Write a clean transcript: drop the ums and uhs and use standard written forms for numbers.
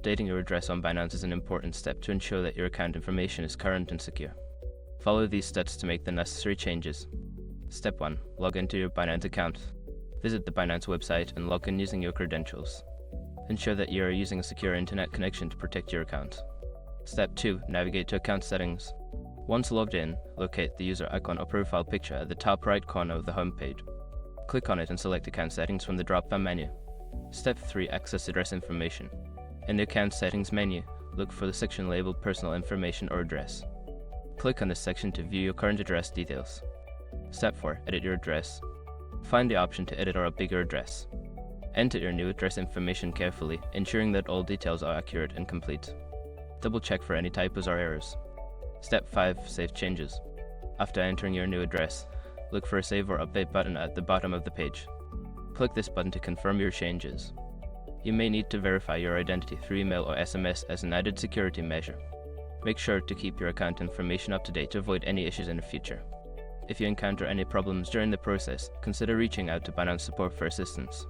Updating your address on Binance is an important step to ensure that your account information is current and secure. Follow these steps to make the necessary changes. Step 1. Log into your Binance account. Visit the Binance website and log in using your credentials. Ensure that you are using a secure internet connection to protect your account. Step 2. Navigate to account settings. Once logged in, locate the user icon or profile picture at the top right corner of the home page. Click on it and select account settings from the drop-down menu. Step 3. Access address information. In the account settings menu, look for the section labeled personal information or address. Click on this section to view your current address details. Step 4. Edit your address. Find the option to edit or update your address. Enter your new address information carefully, ensuring that all details are accurate and complete. Double check for any typos or errors. Step 5. Save changes. After entering your new address, look for a Save or Update button at the bottom of the page. Click this button to confirm your changes. You may need to verify your identity through email or SMS as an added security measure. Make sure to keep your account information up to date to avoid any issues in the future. If you encounter any problems during the process, consider reaching out to Binance support for assistance.